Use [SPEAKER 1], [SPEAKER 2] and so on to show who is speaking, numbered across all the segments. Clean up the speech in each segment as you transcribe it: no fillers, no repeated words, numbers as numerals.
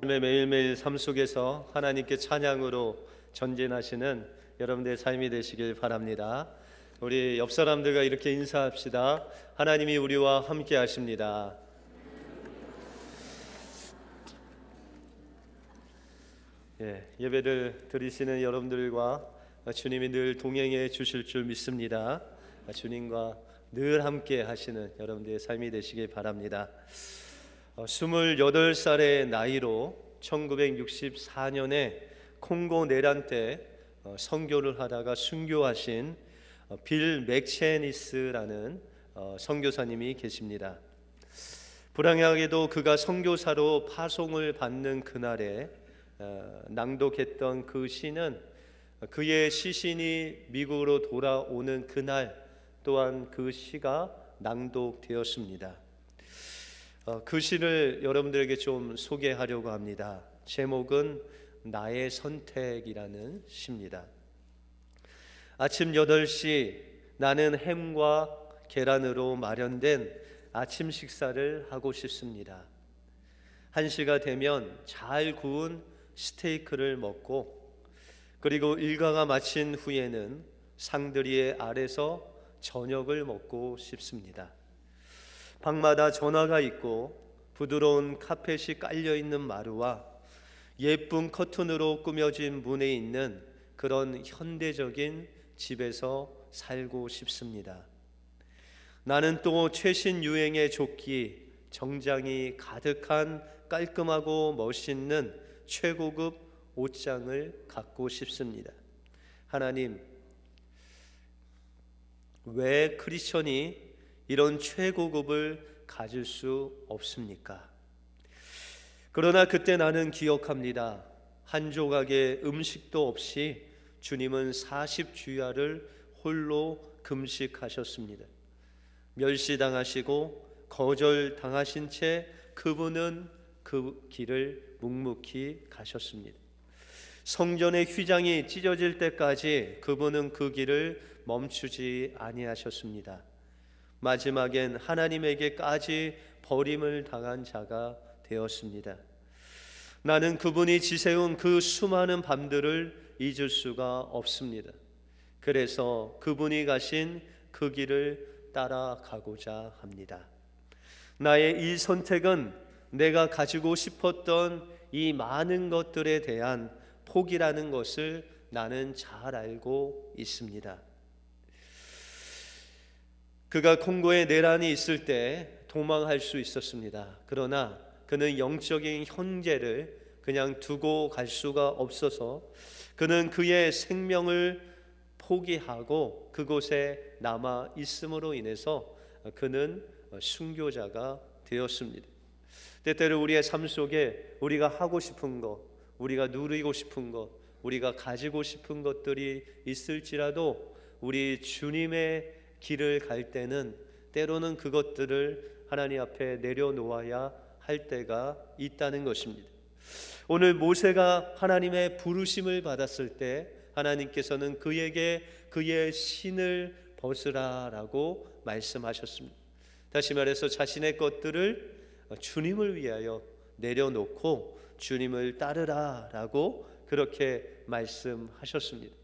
[SPEAKER 1] 매일매일 삶 속에서 하나님께 찬양으로 전진하시는 여러분들의 삶이 되시길 바랍니다. 우리 옆 사람들과 이렇게 인사합시다. 하나님이 우리와 함께 하십니다. 예배를 드리시는 여러분들과 주님이 늘 동행해 주실 줄 믿습니다. 주님과 늘 함께 하시는 여러분들의 삶이 되시길 바랍니다. 28살의 나이로 1964년에 콩고 내란 때 선교를 하다가 순교하신 빌 맥체니스라는 선교사님이 계십니다. 불행하게도 그가 선교사로 파송을 받는 그날에 낭독했던 그 시는 그의 시신이 미국으로 돌아오는 그날 또한 그 시가 낭독되었습니다. 그 시를 여러분들에게 좀 소개하려고 합니다. 제목은 나의 선택이라는 시입니다. 아침 8시 나는 햄과 계란으로 마련된 아침 식사를 하고 싶습니다. 1시가 되면 잘 구운 스테이크를 먹고 그리고 일과가 마친 후에는 상드리에 아래서 저녁을 먹고 싶습니다. 방마다 전화가 있고 부드러운 카펫이 깔려있는 마루와 예쁜 커튼으로 꾸며진 문에 있는 그런 현대적인 집에서 살고 싶습니다. 나는 또 최신 유행의 조끼, 정장이 가득한 깔끔하고 멋있는 최고급 옷장을 갖고 싶습니다. 하나님, 왜 크리스천이 이런 최고급을 가질 수 없습니까? 그러나 그때 나는 기억합니다. 한 조각의 음식도 없이 주님은 40주야를 홀로 금식하셨습니다. 멸시당하시고 거절당하신 채 그분은 그 길을 묵묵히 가셨습니다. 성전의 휘장이 찢어질 때까지 그분은 그 길을 멈추지 아니하셨습니다. 마지막엔 하나님에게까지 버림을 당한 자가 되었습니다. 나는 그분이 지새운 그 수많은 밤들을 잊을 수가 없습니다. 그래서 그분이 가신 그 길을 따라가고자 합니다. 나의 이 선택은 내가 가지고 싶었던 이 많은 것들에 대한 포기라는 것을 나는 잘 알고 있습니다. 그가 콩고에 내란이 있을 때 도망할 수 있었습니다. 그러나 그는 영적인 형제를 그냥 두고 갈 수가 없어서 그는 그의 생명을 포기하고 그곳에 남아 있음으로 인해서 그는 순교자가 되었습니다. 때때로 우리의 삶 속에 우리가 하고 싶은 것, 우리가 누리고 싶은 것, 우리가 가지고 싶은 것들이 있을지라도 우리 주님의 길을 갈 때는 때로는 그것들을 하나님 앞에 내려놓아야 할 때가 있다는 것입니다. 오늘 모세가 하나님의 부르심을 받았을 때 하나님께서는 그에게 그의 신을 벗으라라고 말씀하셨습니다. 다시 말해서 자신의 것들을 주님을 위하여 내려놓고 주님을 따르라라고 그렇게 말씀하셨습니다.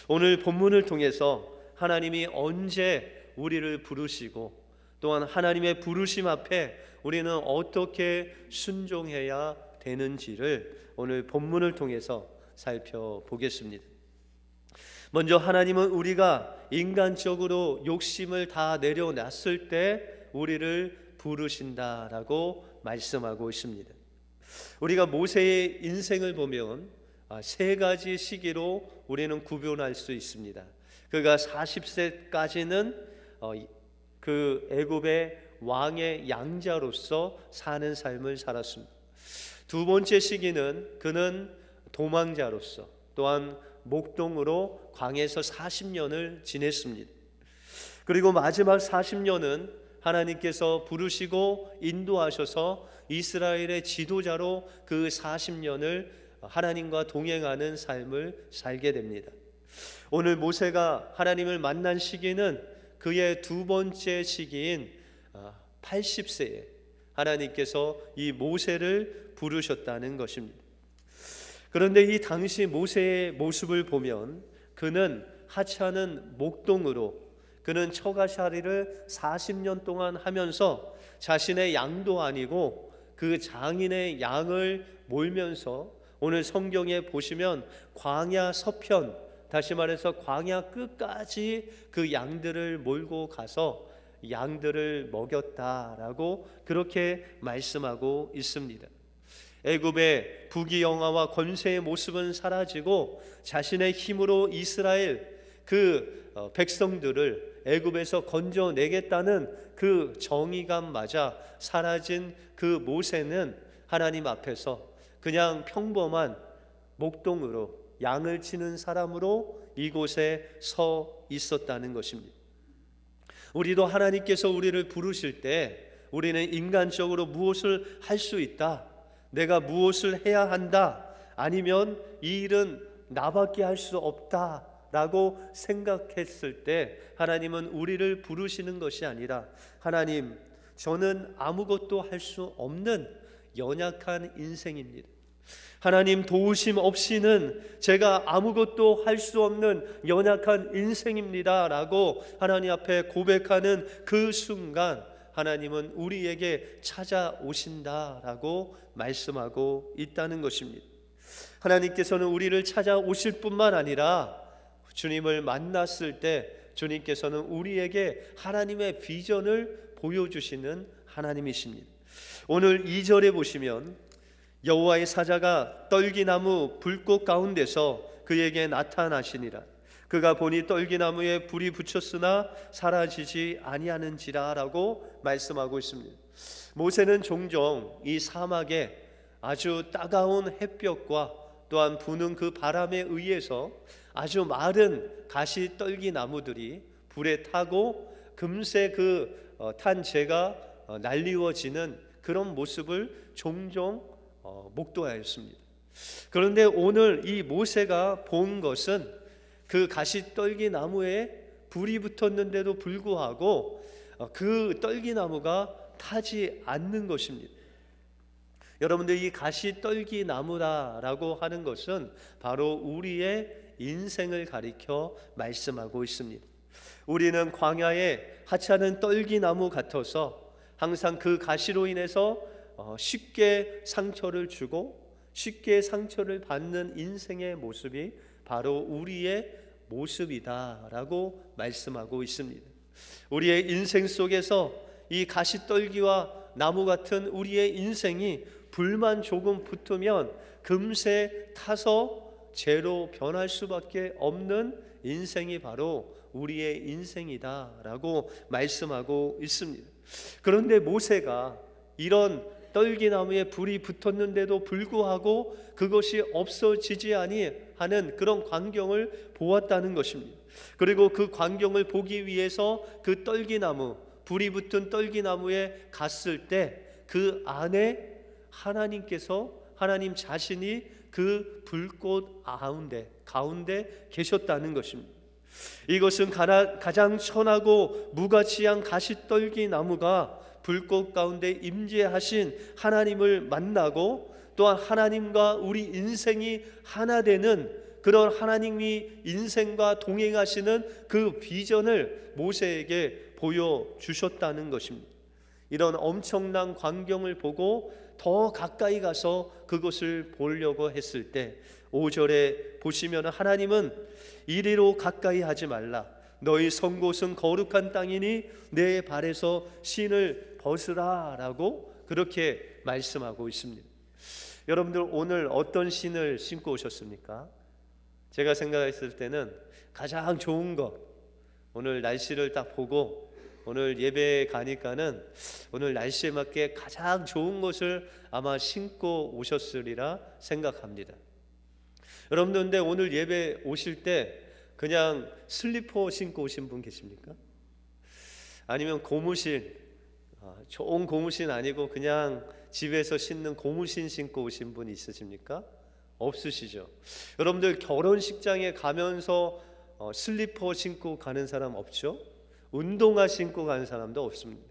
[SPEAKER 1] 오늘 본문을 통해서 하나님이 언제 우리를 부르시고 또한 하나님의 부르심 앞에 우리는 어떻게 순종해야 되는지를 오늘 본문을 통해서 살펴보겠습니다. 먼저 하나님은 우리가 인간적으로 욕심을 다 내려놨을 때 우리를 부르신다라고 말씀하고 있습니다. 우리가 모세의 인생을 보면 세 가지 시기로 우리는 구분할 수 있습니다. 그가 40세까지는 그 애굽의 왕의 양자로서 사는 삶을 살았습니다. 두 번째 시기는 그는 도망자로서 또한 목동으로 광야에서 40년을 지냈습니다. 그리고 마지막 40년은 하나님께서 부르시고 인도하셔서 이스라엘의 지도자로 그 40년을 하나님과 동행하는 삶을 살게 됩니다. 오늘 모세가 하나님을 만난 시기는 그의 두 번째 시기인 80세에 하나님께서 이 모세를 부르셨다는 것입니다. 그런데 이 당시 모세의 모습을 보면 그는 하찮은 목동으로, 그는 처가살이를 40년 동안 하면서 자신의 양도 아니고 그 장인의 양을 몰면서, 오늘 성경에 보시면 광야 서편, 다시 말해서 광야 끝까지 그 양들을 몰고 가서 양들을 먹였다라고 그렇게 말씀하고 있습니다. 애굽의 부귀영화와 권세의 모습은 사라지고 자신의 힘으로 이스라엘 그 백성들을 애굽에서 건져내겠다는 그 정의감마저 사라진 그 모세는 하나님 앞에서 그냥 평범한 목동으로, 양을 치는 사람으로 이곳에 서 있었다는 것입니다. 우리도 하나님께서 우리를 부르실 때 우리는 인간적으로 무엇을 할 수 있다, 내가 무엇을 해야 한다, 아니면 이 일은 나밖에 할 수 없다 라고 생각했을 때 하나님은 우리를 부르시는 것이 아니라, 하나님, 저는 아무것도 할 수 없는 연약한 인생입니다. 하나님, 도우심 없이는 제가 아무것도 할 수 없는 연약한 인생입니다 라고 하나님 앞에 고백하는 그 순간 하나님은 우리에게 찾아오신다라고 말씀하고 있다는 것입니다. 하나님께서는 우리를 찾아오실 뿐만 아니라 주님을 만났을 때 주님께서는 우리에게 하나님의 비전을 보여주시는 하나님이십니다. 오늘 2절에 보시면 여호와의 사자가 떨기나무 불꽃 가운데서 그에게 나타나시니라. 그가 보니 떨기나무에 불이 붙였으나 사라지지 아니하는지라 라고 말씀하고 있습니다. 모세는 종종 이 사막에 아주 따가운 햇볕과 또한 부는 그 바람에 의해서 아주 마른 가시 떨기나무들이 불에 타고 금세 그 탄 재가 날리워지는 그런 모습을 종종 목도하였습니다. 그런데 오늘 이 모세가 본 것은 그 가시떨기나무에 불이 붙었는데도 불구하고 그 떨기나무가 타지 않는 것입니다. 여러분들, 이 가시떨기나무라고 하는 것은 바로 우리의 인생을 가리켜 말씀하고 있습니다. 우리는 광야에 하찮은 떨기나무 같아서 항상 그 가시로 인해서 쉽게 상처를 주고 쉽게 상처를 받는 인생의 모습이 바로 우리의 모습이다라고 말씀하고 있습니다. 우리의 인생 속에서 이 가시떨기와 나무 같은 우리의 인생이 불만 조금 붙으면 금세 타서 재로 변할 수밖에 없는 인생이 바로 우리의 인생이다라고 말씀하고 있습니다. 그런데 모세가 이런 떨기나무에 불이 붙었는데도 불구하고 그것이 없어지지 아니하는 그런 광경을 보았다는 것입니다. 그리고 그 광경을 보기 위해서 그 떨기나무, 불이 붙은 떨기나무에 갔을 때 그 안에 하나님께서, 하나님 자신이 그 불꽃 가운데 계셨다는 것입니다. 이것은 가장 천하고 무가치한 가시떨기 나무가 불꽃 가운데 임재하신 하나님을 만나고 또한 하나님과 우리 인생이 하나 되는 그런 하나님이 인생과 동행하시는 그 비전을 모세에게 보여주셨다는 것입니다. 이런 엄청난 광경을 보고 더 가까이 가서 그것을 보려고 했을 때 5절에 보시면 하나님은 이리로 가까이 하지 말라, 너희 선 곳은 거룩한 땅이니 내 발에서 신을 벗으라 라고 그렇게 말씀하고 있습니다. 여러분들, 오늘 어떤 신을 신고 오셨습니까? 제가 생각했을 때는 가장 좋은 것, 오늘 날씨를 딱 보고 오늘 예배에 가니까는 오늘 날씨에 맞게 가장 좋은 것을 아마 신고 오셨으리라 생각합니다. 여러분들, 근데 오늘 예배 오실 때 그냥 슬리퍼 신고 오신 분 계십니까? 아니면 고무신, 좋은 고무신 아니고 그냥 집에서 신는 고무신 신고 오신 분 있으십니까? 없으시죠? 여러분들, 결혼식장에 가면서 슬리퍼 신고 가는 사람 없죠? 운동화 신고 가는 사람도 없습니다.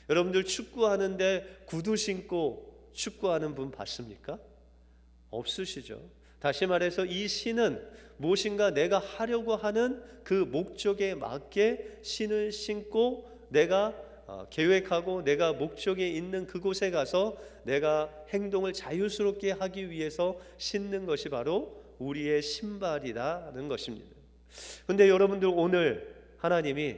[SPEAKER 1] 여러분들 축구하는데 구두 신고 축구하는 분 봤습니까? 없으시죠. 다시 말해서 이 신은 무엇인가 내가 하려고 하는 그 목적에 맞게 신을 신고 내가 계획하고 내가 목적에 있는 그곳에 가서 내가 행동을 자유스럽게 하기 위해서 신는 것이 바로 우리의 신발이라는 것입니다. 그런데 여러분들, 오늘 하나님이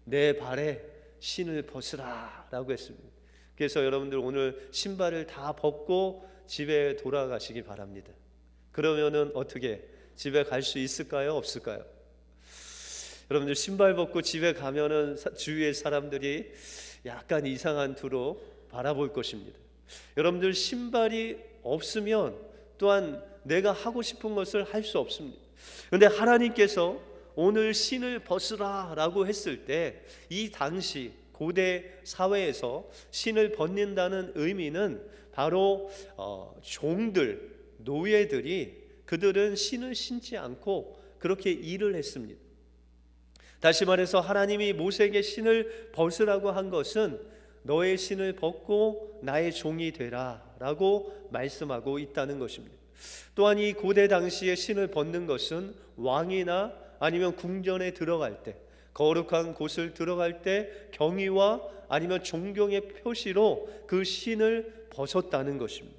[SPEAKER 1] 내 발에 신을 벗으라 라고 했습니다. 그래서 여러분들 오늘 신발을 다 벗고 집에 돌아가시기 바랍니다. 그러면은 어떻게 집에 갈 수 있을까요? 없을까요? 여러분들 신발 벗고 집에 가면은 주위의 사람들이 약간 이상한 두로 바라볼 것입니다. 여러분들 신발이 없으면 또한 내가 하고 싶은 것을 할 수 없습니다. 그런데 하나님께서 오늘 신을 벗으라 라고 했을 때 이 당시 고대 사회에서 신을 벗는다는 의미는 바로 종들, 노예들이 그들은 신을 신지 않고 그렇게 일을 했습니다. 다시 말해서 하나님이 모세에게 신을 벗으라고 한 것은 너의 신을 벗고 나의 종이 되라 라고 말씀하고 있다는 것입니다. 또한 이 고대 당시에 신을 벗는 것은 왕이나 아니면 궁전에 들어갈 때, 거룩한 곳을 들어갈 때 경의와 아니면 존경의 표시로 그 신을 벗었다는 것입니다.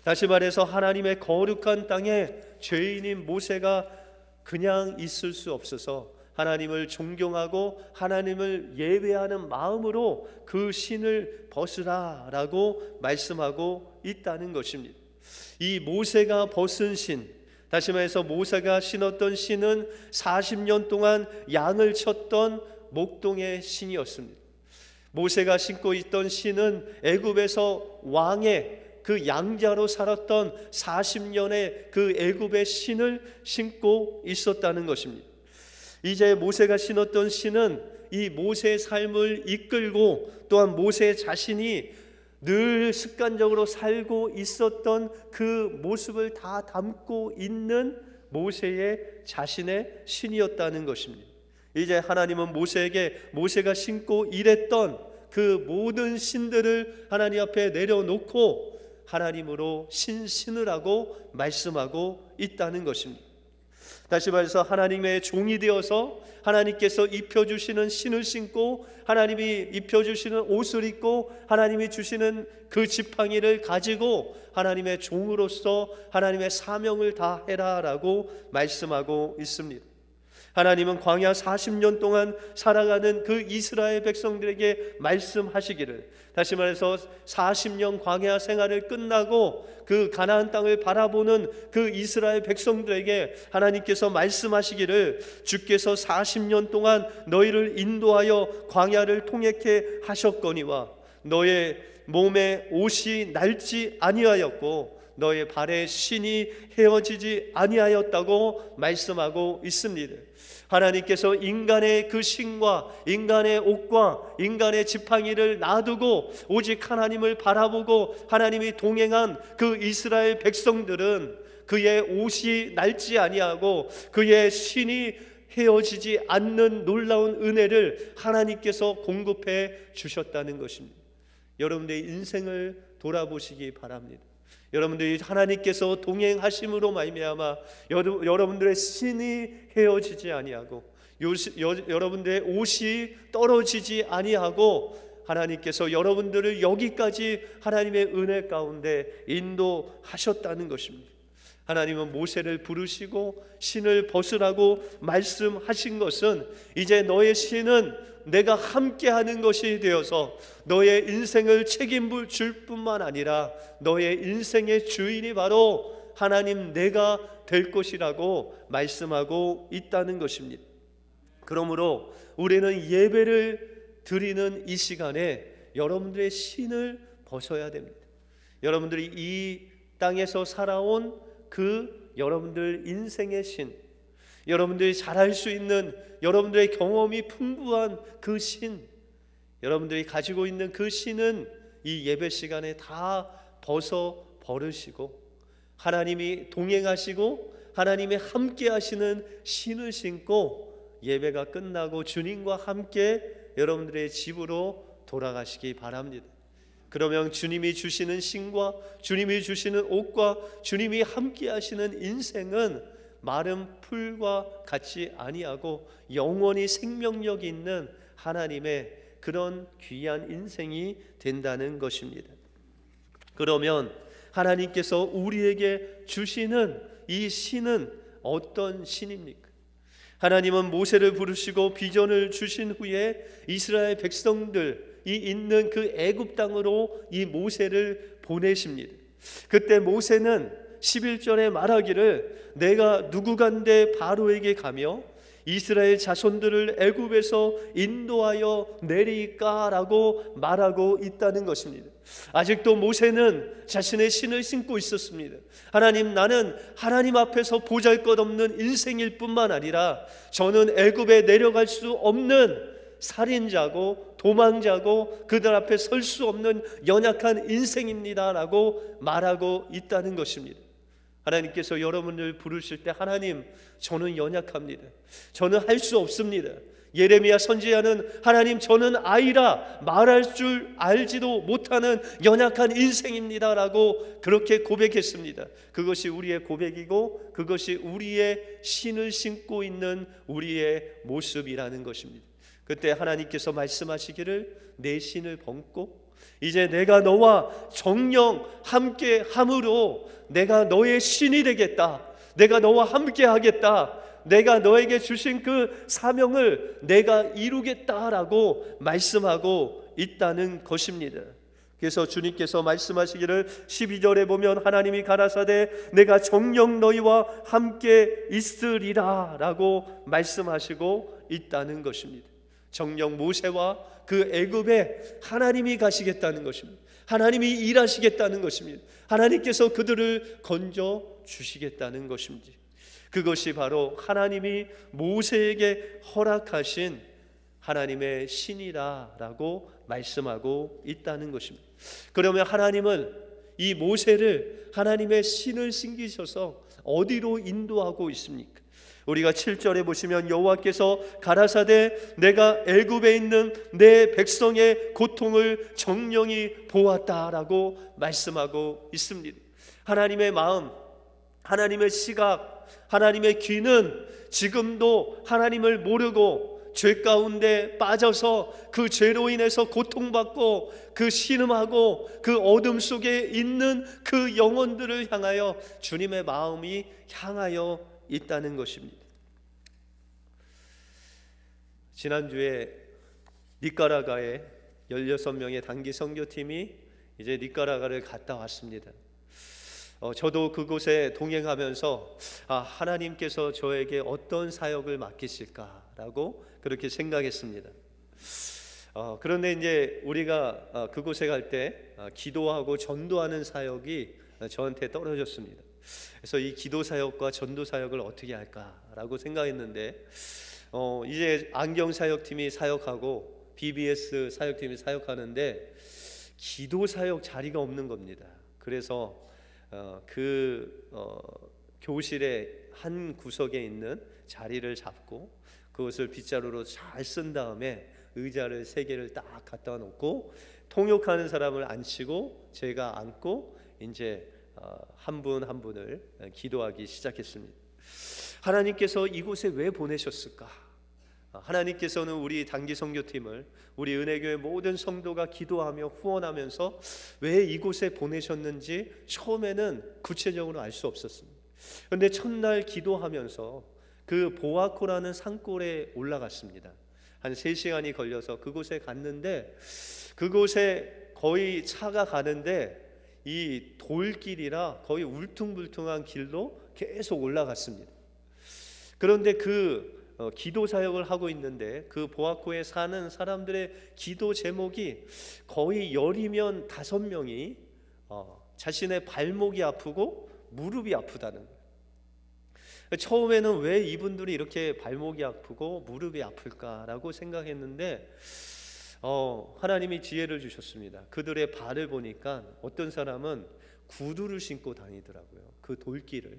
[SPEAKER 1] 다시 말해서 하나님의 거룩한 땅에 죄인인 모세가 그냥 있을 수 없어서 하나님을 존경하고 하나님을 예배하는 마음으로 그 신을 벗으라 라고 말씀하고 있다는 것입니다. 이 모세가 벗은 신, 다시 말해서 모세가 신었던 신은 40년 동안 양을 쳤던 목동의 신이었습니다. 모세가 신고 있던 신은 애굽에서 왕의 그 양자로 살았던 40년의 그 애굽의 신을 신고 있었다는 것입니다. 이제 모세가 신었던 신은 이 모세의 삶을 이끌고 또한 모세 자신이 늘 습관적으로 살고 있었던 그 모습을 다 담고 있는 모세의 자신의 신이었다는 것입니다. 이제 하나님은 모세에게 모세가 신고 일했던 그 모든 신들을 하나님 앞에 내려놓고 하나님으로 신으라고 말씀하고 있다는 것입니다. 다시 말해서 하나님의 종이 되어서 하나님께서 입혀주시는 신을 신고 하나님이 입혀주시는 옷을 입고 하나님이 주시는 그 지팡이를 가지고 하나님의 종으로서 하나님의 사명을 다해라 라고 말씀하고 있습니다. 하나님은 광야 40년 동안 살아가는 그 이스라엘 백성들에게 말씀하시기를, 다시 말해서 40년 광야 생활을 끝나고 그 가나안 땅을 바라보는 그 이스라엘 백성들에게 하나님께서 말씀하시기를, 주께서 40년 동안 너희를 인도하여 광야를 통행케 하셨거니와 너의 몸에 옷이 낡지 아니하였고 너의 발에 신이 헤어지지 아니하였다고 말씀하고 있습니다. 하나님께서 인간의 그 신과 인간의 옷과 인간의 지팡이를 놔두고 오직 하나님을 바라보고 하나님이 동행한 그 이스라엘 백성들은 그의 옷이 낡지 아니하고 그의 신이 헤어지지 않는 놀라운 은혜를 하나님께서 공급해 주셨다는 것입니다. 여러분들의 인생을 돌아보시기 바랍니다. 여러분들이 하나님께서 동행하심으로 말미암아 여러분들의 신이 헤어지지 아니하고 여러분들의 옷이 떨어지지 아니하고 하나님께서 여러분들을 여기까지 하나님의 은혜 가운데 인도하셨다는 것입니다. 하나님은 모세를 부르시고 신을 벗으라고 말씀하신 것은 이제 너의 신은 내가 함께하는 것이 되어서 너의 인생을 책임을 줄 뿐만 아니라 너의 인생의 주인이 바로 하나님 내가 될 것이라고 말씀하고 있다는 것입니다. 그러므로 우리는 예배를 드리는 이 시간에 여러분들의 신을 벗어야 됩니다. 여러분들이 이 땅에서 살아온 그 여러분들 인생의 신, 여러분들이 잘할 수 있는 여러분들의 경험이 풍부한 그 신, 여러분들이 가지고 있는 그 신은 이 예배 시간에 다 벗어 버리시고 하나님이 동행하시고 하나님이 함께 하시는 신을 신고 예배가 끝나고 주님과 함께 여러분들의 집으로 돌아가시기 바랍니다. 그러면 주님이 주시는 신과 주님이 주시는 옷과 주님이 함께 하시는 인생은 마른 풀과 같이 아니하고 영원히 생명력 있는 하나님의 그런 귀한 인생이 된다는 것입니다. 그러면 하나님께서 우리에게 주시는 이 신은 어떤 신입니까? 하나님은 모세를 부르시고 비전을 주신 후에 이스라엘 백성들이 있는 그 애굽 땅으로 이 모세를 보내십니다. 그때 모세는 11절에 말하기를 내가 누구간데 바로에게 가며 이스라엘 자손들을 애굽에서 인도하여 내리까라고 말하고 있다는 것입니다. 아직도 모세는 자신의 신을 신고 있었습니다. 하나님, 나는 하나님 앞에서 보잘것없는 인생일 뿐만 아니라 저는 애굽에 내려갈 수 없는 살인자고 도망자고 그들 앞에 설 수 없는 연약한 인생입니다라고 말하고 있다는 것입니다. 하나님께서 여러분을 부르실 때 하나님, 저는 연약합니다. 저는 할 수 없습니다. 예레미야 선지자는 하나님, 저는 아이라 말할 줄 알지도 못하는 연약한 인생입니다라고 그렇게 고백했습니다. 그것이 우리의 고백이고 그것이 우리의 신을 신고 있는 우리의 모습이라는 것입니다. 그때 하나님께서 말씀하시기를 내 신을 벗고 이제 내가 너와 정령 함께 함으로 내가 너의 신이 되겠다. 내가 너와 함께 하겠다. 내가 너에게 주신 그 사명을 내가 이루겠다라고 말씀하고 있다는 것입니다. 그래서 주님께서 말씀하시기를 12절에 보면 하나님이 가라사대 내가 정녕 너희와 함께 있으리라 라고 말씀하시고 있다는 것입니다. 정녕 모세와 그 애굽에 하나님이 가시겠다는 것입니다. 하나님이 일하시겠다는 것입니다. 하나님께서 그들을 건져 주시겠다는 것입니다. 그것이 바로 하나님이 모세에게 허락하신 하나님의 신이라고 말씀하고 있다는 것입니다. 그러면 하나님은 이 모세를 하나님의 신을 신기셔서 어디로 인도하고 있습니까? 우리가 7절에 보시면 여호와께서 가라사대 내가 애굽에 있는 내 백성의 고통을 정령히 보았다라고 말씀하고 있습니다. 하나님의 마음, 하나님의 시각, 하나님의 귀는 지금도 하나님을 모르고 죄 가운데 빠져서 그 죄로 인해서 고통받고 그 신음하고 그 어둠 속에 있는 그 영혼들을 향하여 주님의 마음이 향하여 있다는 것입니다. 지난주에 니카라과에 16명의 단기 선교팀이 이제 니카라과를 갔다 왔습니다. 저도 그곳에 동행하면서 하나님께서 저에게 어떤 사역을 맡기실까라고 그렇게 생각했습니다. 그런데 이제 우리가 그곳에 갈 때 기도하고 전도하는 사역이 저한테 떨어졌습니다. 그래서 이 기도 사역과 전도 사역을 어떻게 할까라고 생각했는데 이제 안경 사역팀이 사역하고 BBS 사역팀이 사역하는데 기도 사역 자리가 없는 겁니다. 그래서 교실의 한 구석에 있는 자리를 잡고 그것을 빗자루로 잘 쓴 다음에 의자를 3개를 딱 갖다 놓고 통역하는 사람을 앉히고 제가 앉고 이제 한 분 한 분을 기도하기 시작했습니다. 하나님께서 이곳에 왜 보내셨을까? 하나님께서는 우리 단기 선교팀을 우리 은혜교회 모든 성도가 기도하며 후원하면서 왜 이곳에 보내셨는지 처음에는 구체적으로 알 수 없었습니다. 그런데 첫날 기도하면서 그 보아코라는 산골에 올라갔습니다. 한 3시간이 걸려서 그곳에 갔는데 그곳에 거의 차가 가는데 이 돌길이라 거의 울퉁불퉁한 길로 계속 올라갔습니다. 그런데 기도 사역을 하고 있는데 그 보아코에 사는 사람들의 기도 제목이 거의 10이면 5명이 자신의 발목이 아프고 무릎이 아프다는 거예요. 처음에는 왜 이분들이 이렇게 발목이 아프고 무릎이 아플까라고 생각했는데 하나님이 지혜를 주셨습니다. 그들의 발을 보니까 어떤 사람은 구두를 신고 다니더라고요. 그 돌길을.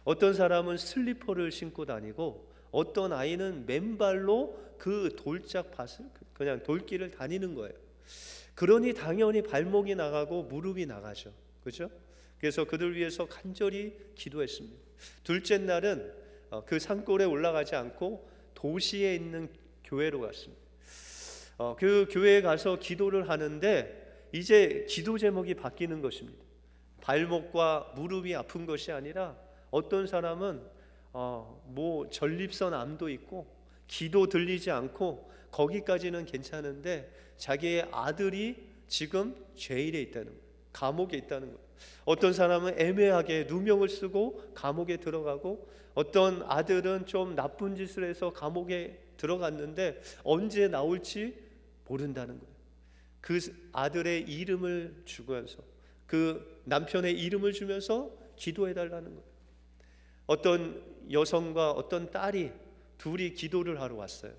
[SPEAKER 1] 어떤 사람은 슬리퍼를 신고 다니고 어떤 아이는 맨발로 그 돌짝밭을 그냥 돌길을 다니는 거예요. 그러니 당연히 발목이 나가고 무릎이 나가죠. 그렇죠? 그래서 그들 위해서 간절히 기도했습니다. 둘째 날은 그 산골에 올라가지 않고 도시에 있는 교회로 갔습니다. 그 교회에 가서 기도를 하는데 이제 기도 제목이 바뀌는 것입니다. 발목과 무릎이 아픈 것이 아니라 어떤 사람은 전립선 암도 있고 기도 들리지 않고 거기까지는 괜찮은데 자기의 아들이 지금 제일에 있다는 거예요. 감옥에 있다는 거예요. 어떤 사람은 애매하게 누명을 쓰고 감옥에 들어가고, 어떤 아들은 좀 나쁜 짓을 해서 감옥에 들어갔는데 언제 나올지 모른다는 거예요. 그 아들의 이름을 주면서, 그 남편의 이름을 주면서 기도해달라는 거예요. 어떤 여성과 어떤 딸이 둘이 기도를 하러 왔어요.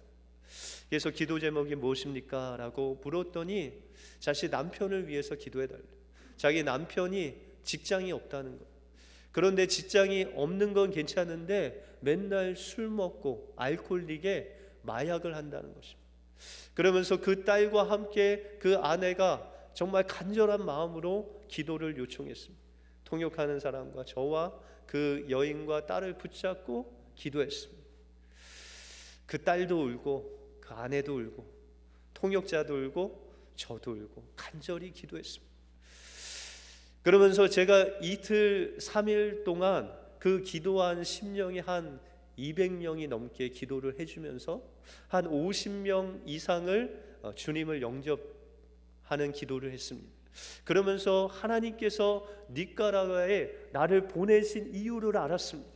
[SPEAKER 1] 그래서 기도 제목이 무엇입니까? 라고 물었더니 자신 남편을 위해서 기도해달래요. 자기 남편이 직장이 없다는 거예요. 그런데 직장이 없는 건 괜찮은데 맨날 술 먹고 알코올릭에 마약을 한다는 것입니다. 그러면서 그 딸과 함께 그 아내가 정말 간절한 마음으로 기도를 요청했습니다. 통역하는 사람과 저와 그 여인과 딸을 붙잡고 기도했습니다. 그 딸도 울고 그 아내도 울고 통역자도 울고 저도 울고 간절히 기도했습니다. 그러면서 제가 이틀 3일 동안 그 기도한 심령이 한 200명이 넘게 기도를 해주면서 한 50명 이상을 주님을 영접하는 기도를 했습니다. 그러면서 하나님께서 니까라과에 나를 보내신 이유를 알았습니다.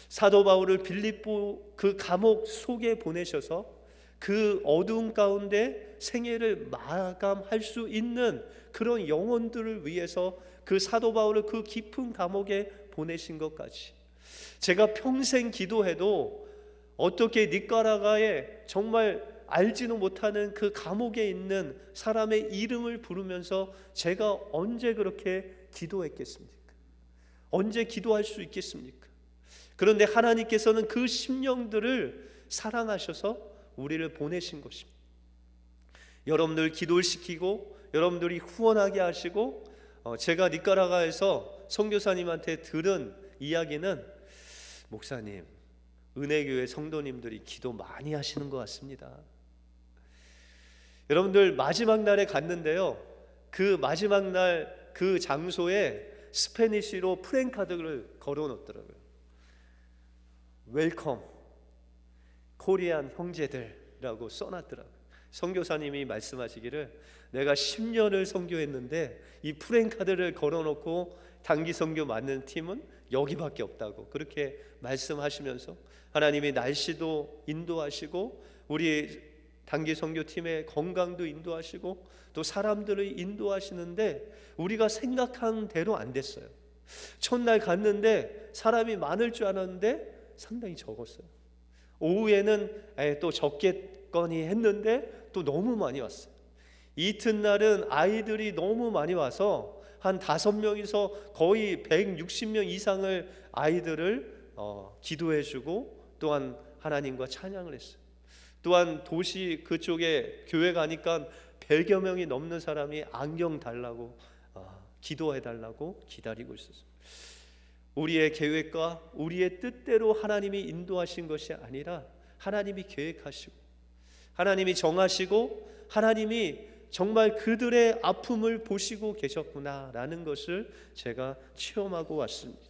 [SPEAKER 1] 사도 바울을 빌립보 그 감옥 속에 보내셔서 그 어두운 가운데 생애를 마감할 수 있는 그런 영혼들을 위해서 그 사도 바울을 그 깊은 감옥에 보내신 것까지, 제가 평생 기도해도 어떻게 니까라과에 정말 알지도 못하는 그 감옥에 있는 사람의 이름을 부르면서 제가 언제 그렇게 기도했겠습니까? 언제 기도할 수 있겠습니까? 그런데 하나님께서는 그 심령들을 사랑하셔서 우리를 보내신 것입니다. 여러분들 기도를 시키고 여러분들이 후원하게 하시고, 제가 니까라과에서 선교사님한테 들은 이야기는, 목사님, 은혜교회 성도님들이 기도 많이 하시는 것 같습니다. 여러분들 마지막 날에 갔는데요, 그 마지막 날 그 장소에 스페니쉬로 프랭카드를 걸어 놓더라고요. 웰컴 코리안 형제들이라고 써놨더라고요. 선교사님이 말씀하시기를, 내가 10년을 선교했는데 이 프랭카드를 걸어놓고 단기 선교 맡는 팀은 여기밖에 없다고 그렇게 말씀하시면서 하나님이 날씨도 인도하시고 우리 단기 선교팀의 건강도 인도하시고 또 사람들을 인도하시는데 우리가 생각한 대로 안 됐어요. 첫날 갔는데 사람이 많을 줄 알았는데 상당히 적었어요. 오후에는 또 적겠거니 했는데 또 너무 많이 왔어요. 이튿날은 아이들이 너무 많이 와서 한 5명이서 거의 160명 이상을 아이들을 기도해주고 또한 하나님과 찬양을 했어요. 또한 도시 그쪽에 교회 가니까 100여 명이 넘는 사람이 안경 달라고 기도해달라고 기다리고 있었어요. 우리의 계획과 우리의 뜻대로 하나님이 인도하신 것이 아니라 하나님이 계획하시고 하나님이 정하시고 하나님이 정말 그들의 아픔을 보시고 계셨구나라는 것을 제가 체험하고 왔습니다.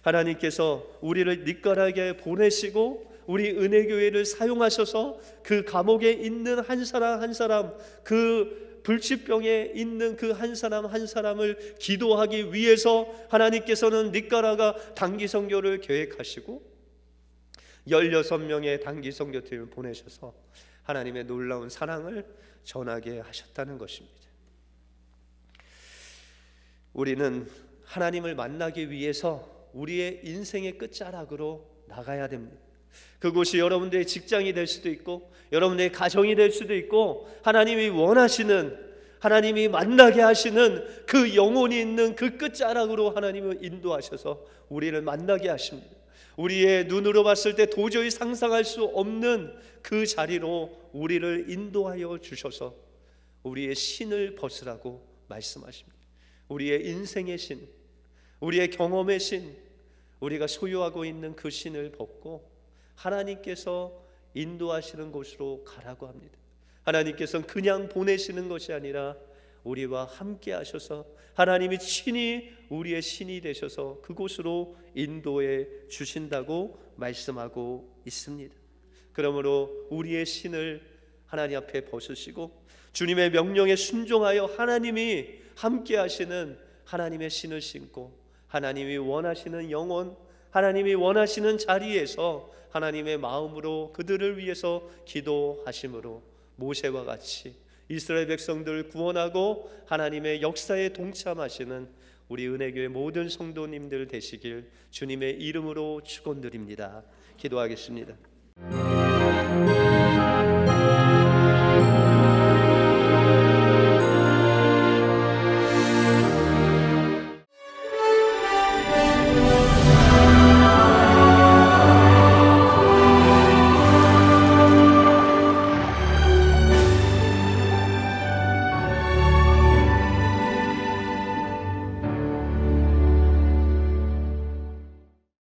[SPEAKER 1] 하나님께서 우리를 니까라과에 보내시고 우리 은혜교회를 사용하셔서 그 감옥에 있는 한 사람 한 사람, 그 불치병에 있는 그 한 사람 한 사람을 기도하기 위해서 하나님께서는 니까라과 단기 선교를 계획하시고 16명의 단기 선교팀을 보내셔서 하나님의 놀라운 사랑을 전하게 하셨다는 것입니다. 우리는 하나님을 만나기 위해서 우리의 인생의 끝자락으로 나가야 됩니다. 그곳이 여러분들의 직장이 될 수도 있고 여러분들의 가정이 될 수도 있고 하나님이 원하시는, 하나님이 만나게 하시는 그 영혼이 있는 그 끝자락으로 하나님을 인도하셔서 우리를 만나게 하십니다. 우리의 눈으로 봤을 때 도저히 상상할 수 없는 그 자리로 우리를 인도하여 주셔서 우리의 신을 벗으라고 말씀하십니다. 우리의 인생의 신, 우리의 경험의 신, 우리가 소유하고 있는 그 신을 벗고 하나님께서 인도하시는 곳으로 가라고 합니다. 하나님께서는 그냥 보내시는 것이 아니라 우리와 함께 하셔서 하나님이 친히 우리의 신이 되셔서 그곳으로 인도해 주신다고 말씀하고 있습니다. 그러므로 우리의 신을 하나님 앞에 벗으시고 주님의 명령에 순종하여 하나님이 함께 하시는 하나님의 신을 신고 하나님이 원하시는 영혼, 하나님이 원하시는 자리에서 하나님의 마음으로 그들을 위해서 기도하심으로 모세와 같이 이스라엘 백성들을 구원하고 하나님의 역사에 동참하시는 우리 은혜교회 모든 성도님들 되시길 주님의 이름으로 축원드립니다. 기도하겠습니다.